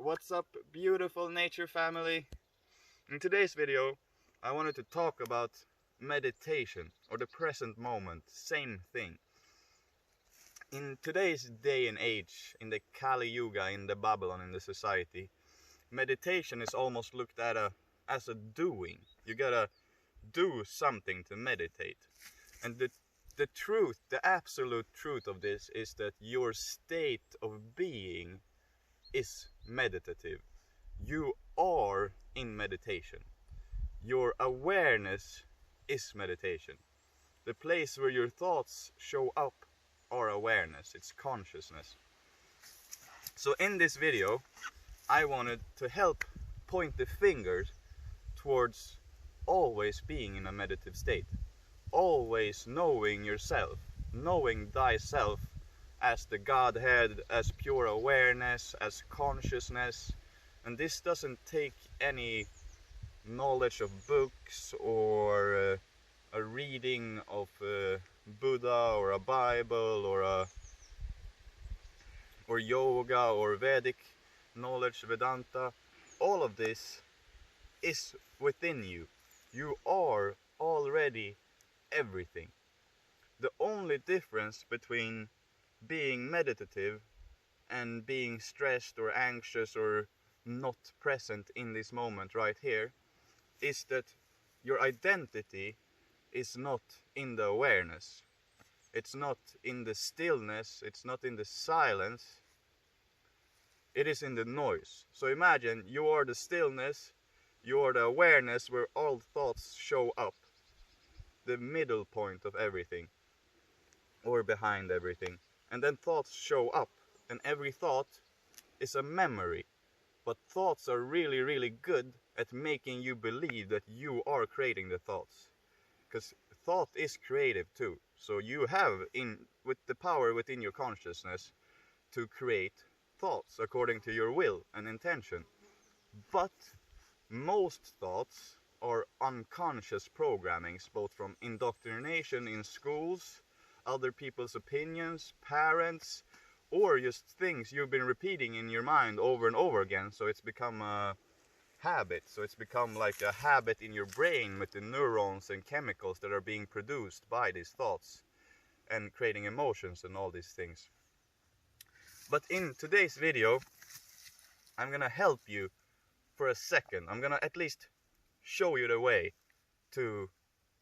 What's up, beautiful nature family? In today's video, I wanted to talk about meditation or the present moment, same thing. In today's day and age, in the Kali Yuga, in the Babylon, in the society, meditation is almost looked at as a doing. You gotta do something to meditate. And the truth, the absolute truth of this is that your state of being is meditative. You are in meditation. Your awareness is meditation. The place where your thoughts show up are awareness, it's consciousness. So in this video, I wanted to help point the fingers towards always being in a meditative state. Always knowing yourself, knowing thyself as the Godhead, as pure awareness, as consciousness. And this doesn't take any knowledge of books or a reading of Buddha or a Bible or yoga or Vedic knowledge, Vedanta. All of this is within you. You are already everything. The only difference between being meditative and being stressed or anxious or not present in this moment right here is that your identity is not in the awareness. It's not in the stillness, it's not in the silence, it is in the noise. So imagine you are the stillness, you are the awareness where all thoughts show up, the middle point of everything, or behind everything. And then thoughts show up, and every thought is a memory. But thoughts are really, really good at making you believe that you are creating the thoughts. Because thought is creative too. So you have, with the power within your consciousness, to create thoughts according to your will and intention. But most thoughts are unconscious programmings, both from indoctrination in schools, other people's opinions, parents, or just things you've been repeating in your mind over and over again, so it's become a habit. So it's become like a habit in your brain with the neurons and chemicals that are being produced by these thoughts and creating emotions and all these things. But in today's video, I'm gonna help you for a second. I'm gonna at least show you the way to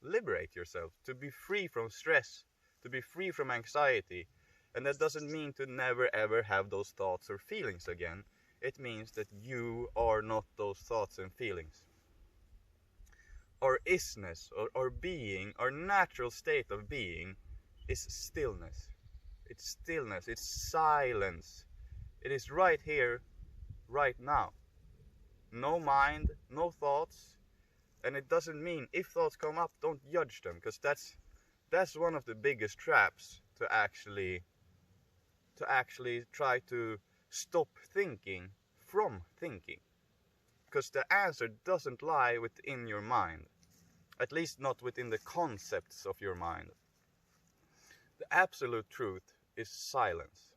liberate yourself, to be free from stress, to be free from anxiety. And that doesn't mean to never ever have those thoughts or feelings again. It means that you are not those thoughts and feelings. Our isness, or our being, our natural state of being is stillness. It's stillness, it's silence. It is right here, right now. No mind, no thoughts. And it doesn't mean if thoughts come up, don't judge them, because that's one of the biggest traps to actually try to stop thinking from thinking. Because the answer doesn't lie within your mind. At least not within the concepts of your mind. The absolute truth is silence.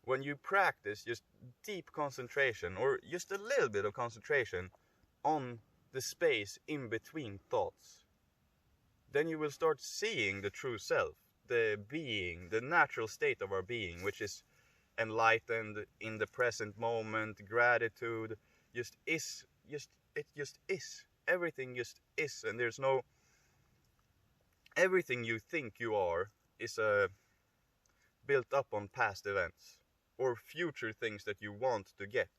When you practice just deep concentration, or just a little bit of concentration on the space in between thoughts, then you will start seeing the true self, the being, the natural state of our being, which is enlightened, in the present moment, gratitude, it just is. Everything just is, and there's no, everything you think you are is built up on past events or future things that you want to get.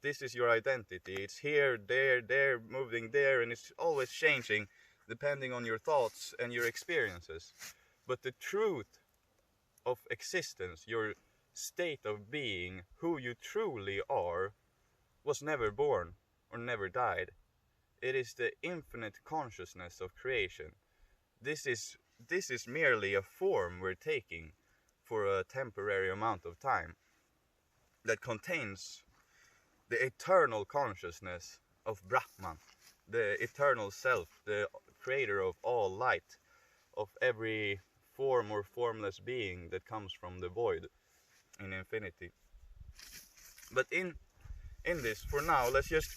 This is your identity. It's here, there, moving there, and it's always changing depending on your thoughts and your experiences. But the truth of existence, your state of being, who you truly are, was never born or never died. It is the infinite consciousness of creation. This is merely a form we're taking for a temporary amount of time that contains the eternal consciousness of Brahman, the eternal self, the creator of all light, of every form or formless being that comes from the void in infinity. But in in this, for now, let's just,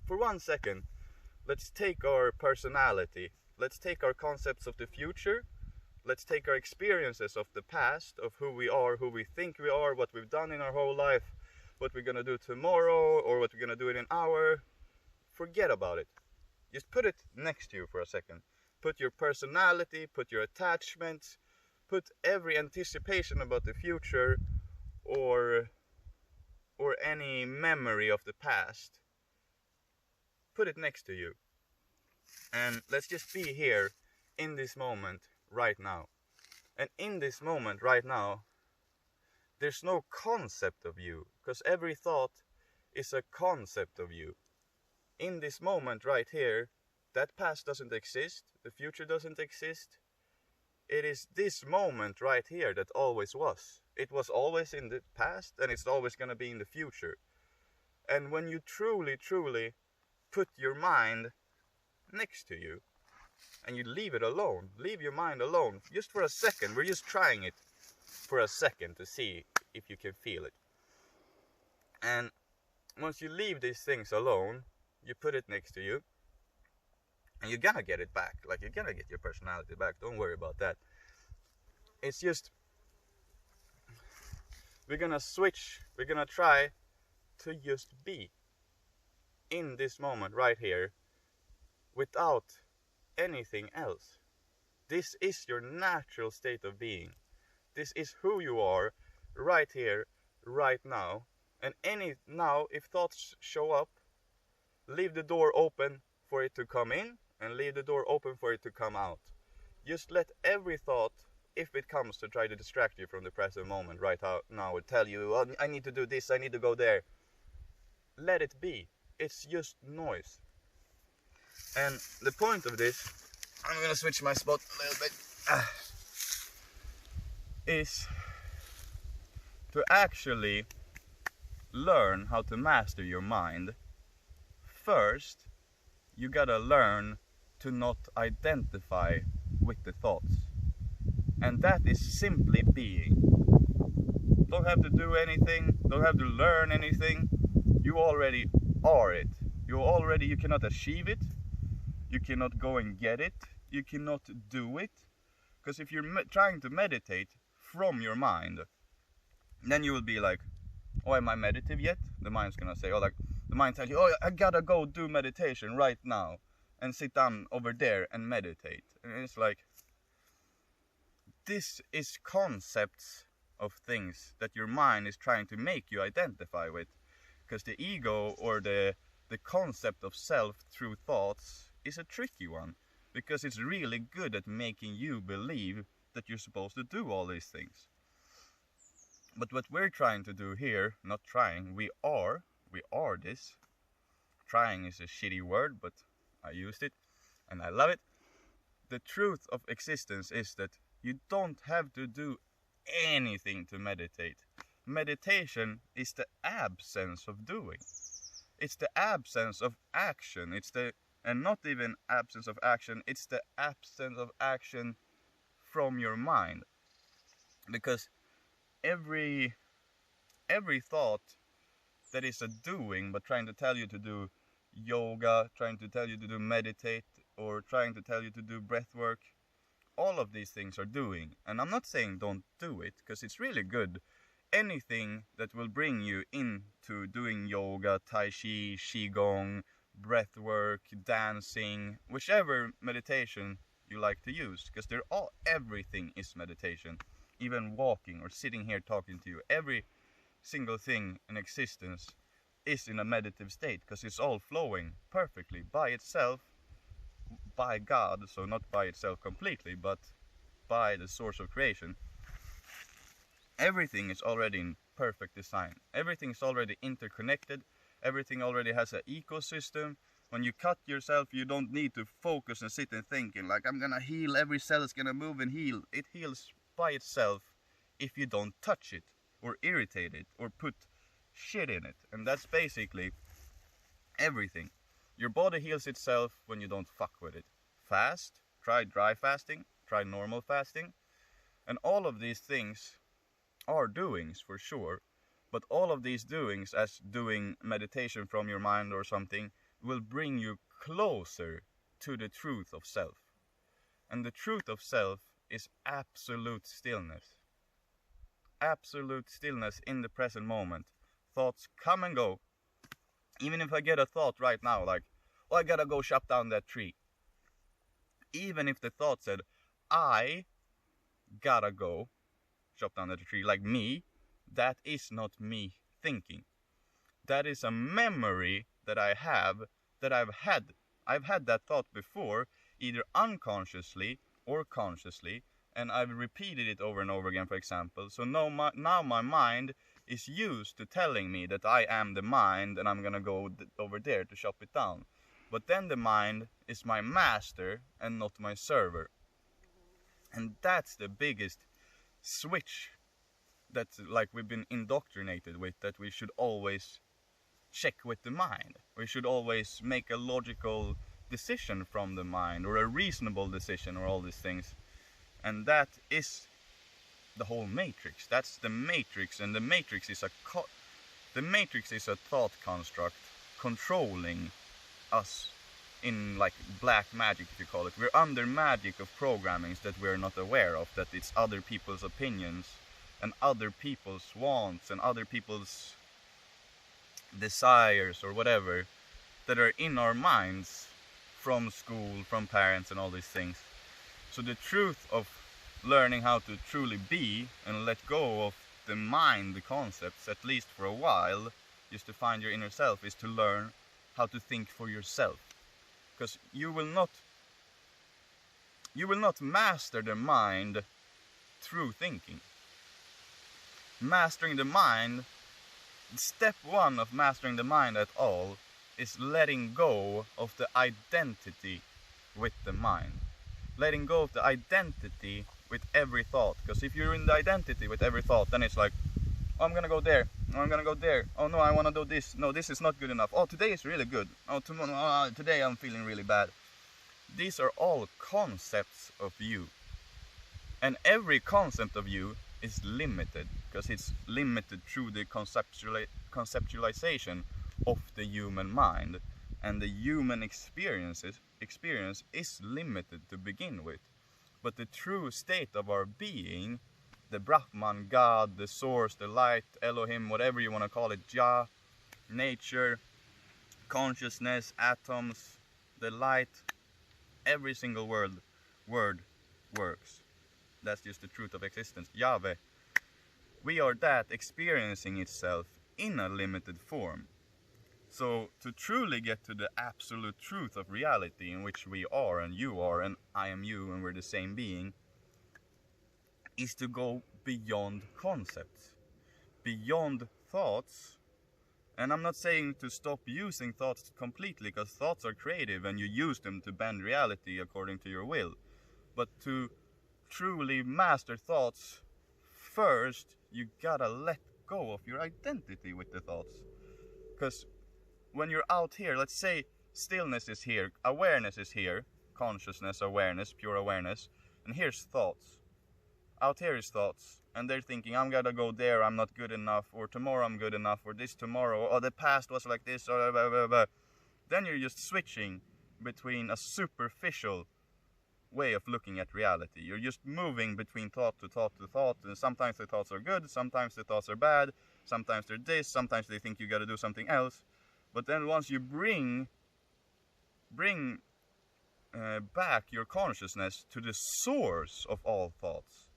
for 1 second, let's take our personality, let's take our concepts of the future, let's take our experiences of the past, of who we are, who we think we are, what we've done in our whole life, what we're gonna do tomorrow, or what we're gonna do in an hour. Forget about it. Just put it next to you for a second. Put your personality, put your attachments, put every anticipation about the future, or any memory of the past. Put it next to you. And let's just be here in this moment right now. And in this moment right now, there's no concept of you, because every thought is a concept of you. In this moment right here, that past doesn't exist, the future doesn't exist. It is this moment right here that always was. It was always in the past, and it's always going to be in the future. And when you truly, truly put your mind next to you, and you leave it alone, leave your mind alone, just for a second, we're just trying it for a second to see if you can feel it. And once you leave these things alone, you put it next to you, and you're gonna get it back. Like, you're gonna get your personality back, don't worry about that. It's just, we're gonna switch, we're gonna try to just be in this moment right here without anything else. This is your natural state of being. This is who you are right here, right now. And now, if thoughts show up, leave the door open for it to come in, and leave the door open for it to come out. Just let every thought, if it comes to try to distract you from the present moment right now, and tell you, oh, I need to do this, I need to go there. Let it be. It's just noise. And the point of this, I'm gonna switch my spot a little bit, is to actually learn how to master your mind. First, you gotta learn to not identify with the thoughts. And that is simply being. Don't have to do anything, don't have to learn anything. You already are it. You cannot achieve it. You cannot go and get it. You cannot do it. Because if you're trying to meditate from your mind, then you will be like, oh, am I meditative yet? The mind's gonna say, the mind tells you, oh, I gotta go do meditation right now and sit down over there and meditate. And it's like, this is concepts of things that your mind is trying to make you identify with. Because the ego, or the concept of self through thoughts, is a tricky one. Because it's really good at making you believe that you're supposed to do all these things. But what we're trying to do here, not trying, we are this. Trying is a shitty word, but I used it and I love it. The truth of existence is that you don't have to do anything to meditate. Meditation is the absence of doing. It's the absence of action. And not even absence of action, it's the absence of action from your mind. Because every thought that is a doing, but trying to tell you to do yoga, trying to tell you to do meditate, or trying to tell you to do breath work, all of these things are doing. And I'm not saying don't do it, because it's really good. Anything that will bring you into doing yoga, tai chi, qigong, breath work, dancing, whichever meditation you like to use, because everything is meditation. Even walking or sitting here talking to you, every single thing in existence is in a meditative state, because it's all flowing perfectly by itself, by God. So not by itself completely, but by the source of creation. Everything is already in perfect design. Everything is already interconnected. Everything already has an ecosystem. When you cut yourself, you don't need to focus and sit and thinking like, I'm gonna heal, every cell is gonna move and heal. It heals by itself if you don't touch it or irritate it or put shit in it. And that's basically everything. Your body heals itself when you don't fuck with it. Fast, try dry fasting, try normal fasting. And all of these things are doings for sure. But all of these doings, as doing meditation from your mind or something, will bring you closer to the truth of self. And the truth of self is absolute stillness. Absolute stillness in the present moment. Thoughts come and go. Even if I get a thought right now, like, oh, I gotta go chop down that tree. Even if the thought said, I gotta go chop down that tree, like me, that is not me thinking. That is a memory that I have, that I've had. I've had that thought before, either unconsciously or consciously, and I've repeated it over and over again, for example. So now my mind is used to telling me that I am the mind and I'm gonna go over there to chop it down. But then the mind is my master and not my server. And that's the biggest switch that, like, we've been indoctrinated with, that we should always check with the mind. We should always make a logical decision from the mind, or a reasonable decision, or all these things. And that is the whole matrix. That's the matrix, and the matrix is a thought construct controlling us in, like, black magic, if you call it. We're under magic of programmings that we're not aware of, that it's other people's opinions and other people's wants and other people's desires or whatever that are in our minds from school, from parents and all these things. So the truth of learning how to truly be and let go of the mind, the concepts, at least for a while, just to find your inner self, is to learn how to think for yourself. Because you will not master the mind through thinking. Mastering the mind, step one of mastering the mind at all, is letting go of the identity with the mind. Letting go of the identity with every thought. Because if you're in the identity with every thought, then it's like, oh, I'm gonna go there. Oh, I'm gonna go there. Oh no, I wanna do this. No, this is not good enough. Oh, today is really good. Oh, tomorrow, today I'm feeling really bad. These are all concepts of you. And every concept of you is limited, because it's limited through the conceptualization of the human mind. And the human experience is limited to begin with. But the true state of our being, the Brahman, God, the source, the light, Elohim, whatever you want to call it, Jah, nature, consciousness, atoms, the light, every single word works. That's just the truth of existence. Yahweh. We are that experiencing itself in a limited form. So to truly get to the absolute truth of reality, in which we are and you are and I am you and we're the same being, is to go beyond concepts, beyond thoughts. And I'm not saying to stop using thoughts completely, because thoughts are creative and you use them to bend reality according to your will. But to truly master thoughts, first you gotta let go of your identity with the thoughts. Because when you're out here, let's say stillness is here, awareness is here, consciousness, awareness, pure awareness, and here's thoughts. Out here is thoughts, and they're thinking, I'm gonna go there, I'm not good enough, or tomorrow I'm good enough, or this tomorrow, or the past was like this, or blah, blah, blah. Then you're just switching between a superficial way of looking at reality. You're just moving between thought to thought to thought, and sometimes the thoughts are good, sometimes the thoughts are bad, sometimes they're this, sometimes they think you gotta do something else. But then once you bring back your consciousness to the source of all thoughts,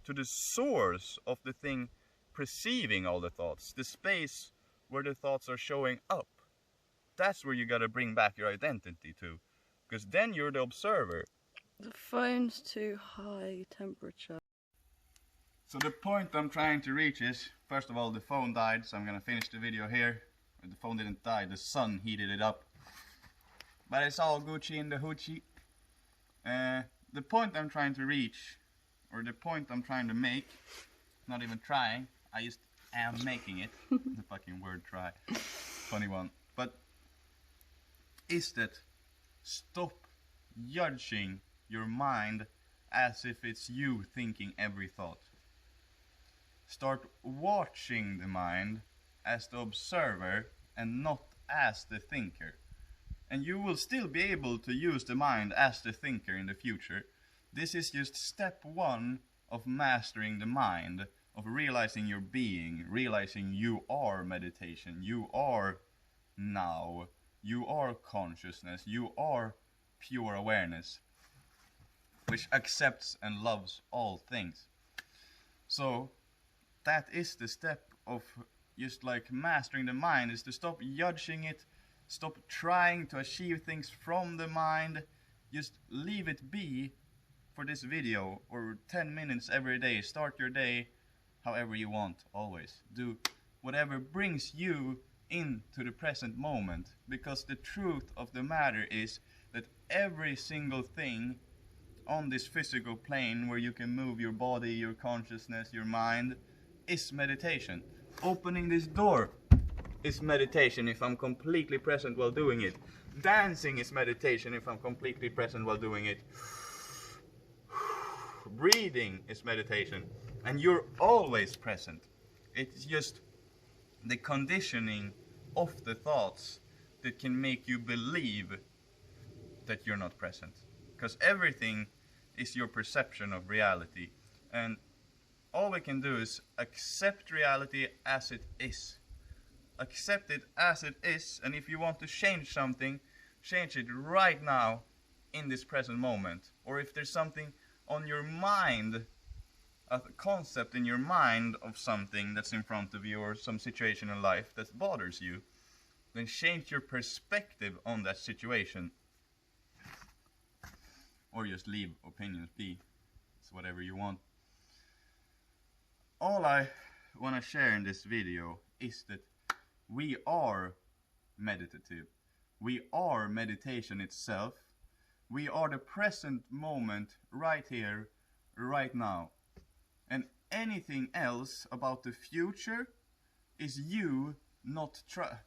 to the source of the thing perceiving all the thoughts, the space where the thoughts are showing up, that's where you gotta bring back your identity to. Because then you're the observer. The phone's too high temperature. So the point I'm trying to reach is, first of all, the phone died, so I'm gonna finish the video here. The phone didn't die, the sun heated it up. But it's all Gucci in the hoochie. The point I'm trying to reach, or the point I'm trying to make, not even trying, I just am making it. The fucking word try. Funny one. But is that stop judging your mind as if it's you thinking every thought. Start watching the mind as the observer and not as the thinker. And you will still be able to use the mind as the thinker in the future. This is just step one of mastering the mind, of realizing your being, realizing you are meditation, you are now, you are consciousness, you are pure awareness, which accepts and loves all things. So that is the step of just like mastering the mind, is to stop judging it, stop trying to achieve things from the mind, just leave it be for this video, or 10 minutes every day. Start your day however you want, always. Do whatever brings you into the present moment, because the truth of the matter is that every single thing on this physical plane where you can move your body, your consciousness, your mind, is meditation. Opening this door is meditation if I'm completely present while doing it. Dancing is meditation if I'm completely present while doing it. Breathing is meditation, and you're always present. It's just the conditioning of the thoughts that can make you believe that you're not present, because everything is your perception of reality, and all we can do is accept reality as it is. Accept it as it is, and if you want to change something, change it right now in this present moment. Or if there's something on your mind, a concept in your mind of something that's in front of you, or some situation in life that bothers you, then change your perspective on that situation. Or just leave opinions be. It's whatever you want. All I want to share in this video is that we are meditative. We are meditation itself. We are the present moment, right here, right now. And anything else about the future is you not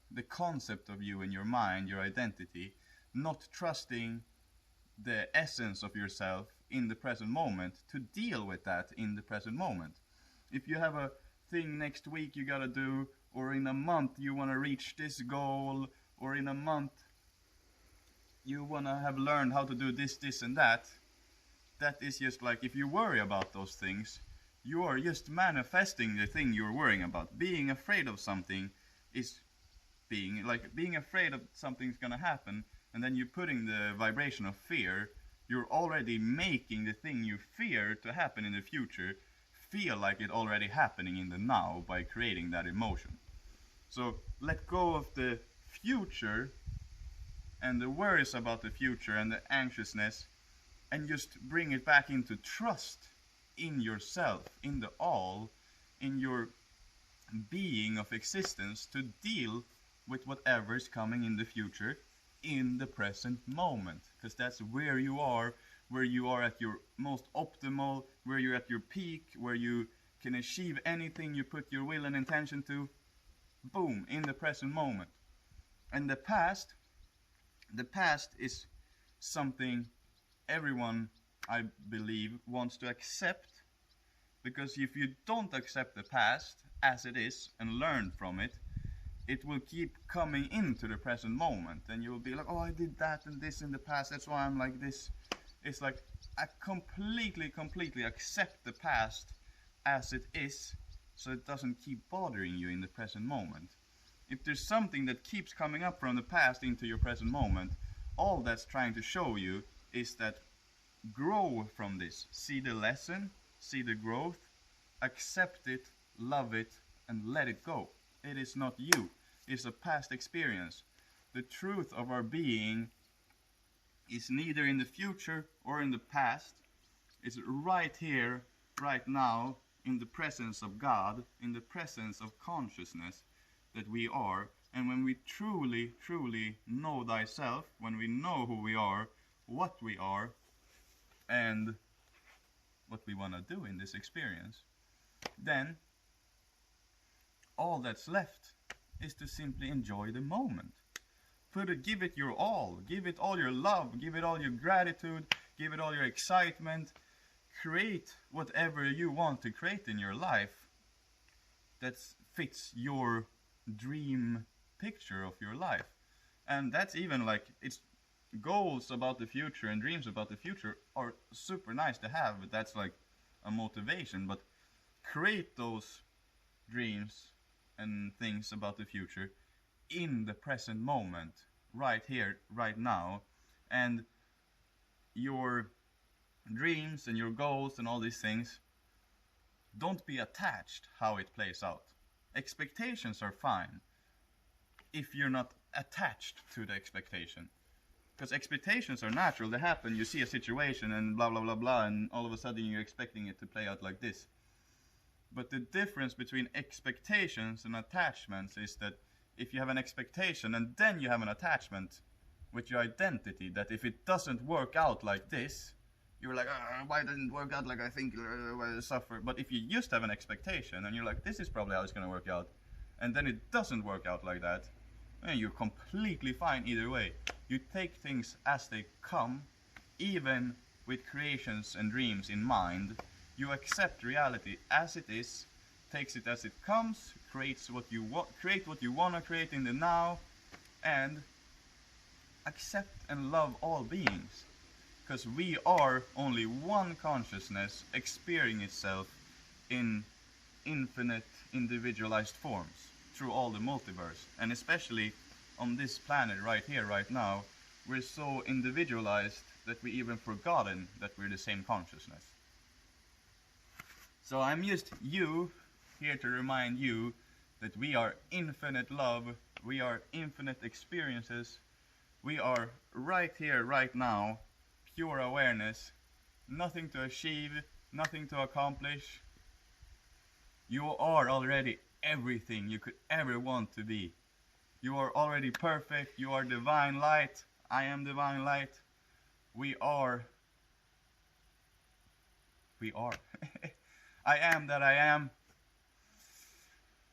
the concept of you in your mind, your identity, not trusting the essence of yourself in the present moment to deal with that in the present moment. If you have a thing next week you gotta do, or in a month you want to reach this goal, or in a month you want to have learned how to do this, this and that, that is just like, if you worry about those things, you are just manifesting the thing you're worrying about. Being afraid of something is being afraid of something's gonna happen, and then you're putting the vibration of fear. You're already making the thing you fear to happen in the future feel like it already happening in the now by creating that emotion. So let go of the future and the worries about the future and the anxiousness, and just bring it back into trust in yourself, in the all, in your being of existence, to deal with whatever is coming in the future in the present moment, because that's where you are at your most optimal, where you're at your peak, where you can achieve anything you put your will and intention to. Boom, in the present moment. And the past is something everyone, I believe, wants to accept, because if you don't accept the past as it is and learn from it, it will keep coming into the present moment, and you'll be like, oh, I did that and this in the past, that's why I'm like this. It's like, I completely accept the past as it is, so it doesn't keep bothering you in the present moment. If there's something that keeps coming up from the past into your present moment, all that's trying to show you is that grow from this. See the lesson, see the growth, accept it, love it, and let it go. It is not you, it's a past experience. The truth of our being is neither in the future or in the past. It's right here, right now, in the presence of God, in the presence of consciousness that we are. And when we truly know thyself, when we know who we are, what we are, and what we want to do in this experience, then all that's left is to simply enjoy the moment. Give it your all. Give it all your love. Give it all your gratitude. Give it all your excitement. Create whatever you want to create in your life. that fits your dream picture of your life. And that's even like, it's goals about the future and dreams about the future are super nice to have, but that's like a motivation. But create those dreams and things about the future in the present moment, right here, right now. And your dreams and your goals and all these things, don't be attached how it plays out. Expectations are fine if you're not attached to the expectation. Because expectations are natural, they happen, you see a situation and blah blah blah blah, and all of a sudden you're expecting it to play out like this. But the difference between expectations and attachments is that if you have an expectation and then you have an attachment with your identity, that if it doesn't work out like this, you're like, why didn't it work out like I think, why I suffer? But if you just have an expectation and you're like, this is probably how it's going to work out, and then it doesn't work out like that, then you're completely fine either way. You take things as they come, even with creations and dreams in mind. You accept reality as it is, takes it as it comes, create what you want to create in the now, and accept and love all beings. Because we are only one consciousness experiencing itself in infinite individualized forms through all the multiverse. And especially on this planet right here, right now, we're so individualized that we even forgotten that we're the same consciousness. So I'm just here to remind you that we are infinite love, we are infinite experiences, we are right here, right now, pure awareness, nothing to achieve, nothing to accomplish. You are already everything you could ever want to be. You are already perfect, you are divine light, I am divine light. We are. I am that I am.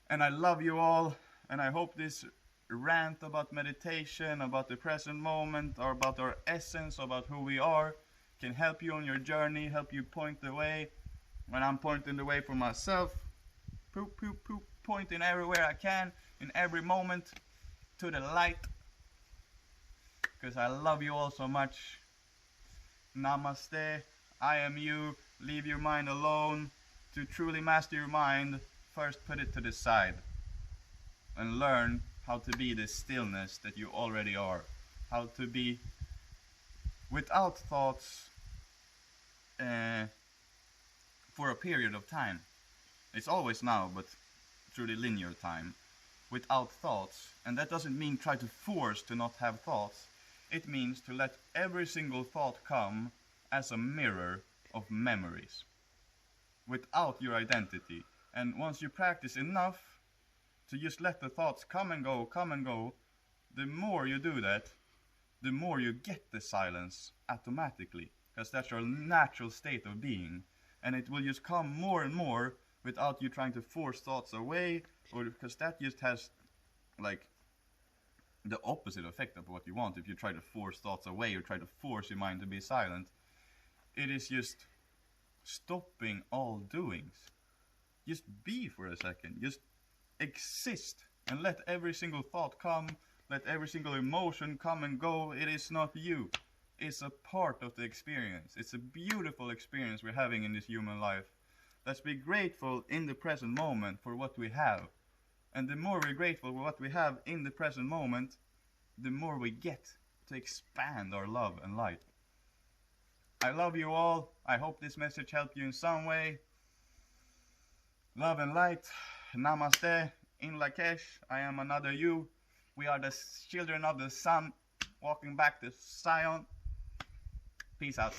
And I love you all, and I hope this rant about meditation, about the present moment, or about our essence, about who we are, can help you on your journey, help you point the way. When I'm pointing the way for myself, pointing everywhere I can, in every moment, to the light. Because I love you all so much. Namaste. I am you. Leave your mind alone. To truly master your mind, first put it to the side. And learn how to be the stillness that you already are. How to be without thoughts for a period of time. It's always now, but through the linear time. Without thoughts. And that doesn't mean try to force to not have thoughts. It means to let every single thought come as a mirror of memories. Without your identity. And once you practice enough to just let the thoughts come and go, the more you do that, the more you get the silence automatically. Because that's your natural state of being. And it will just come more and more without you trying to force thoughts away, or because that just has like the opposite effect of what you want. If you try to force thoughts away or try to force your mind to be silent, it is just stopping all doings. Just be for a second, just exist, and let every single thought come, let every single emotion come and go. It is not you, it's a part of the experience. It's a beautiful experience we're having in this human life. Let's be grateful in the present moment for what we have. And the more we're grateful for what we have in the present moment, the more we get to expand our love and light. I love you all. I hope this message helped you in some way. Love and light. Namaste. In Lakesh, I am another you. We are the children of the sun, walking back to Zion. Peace out.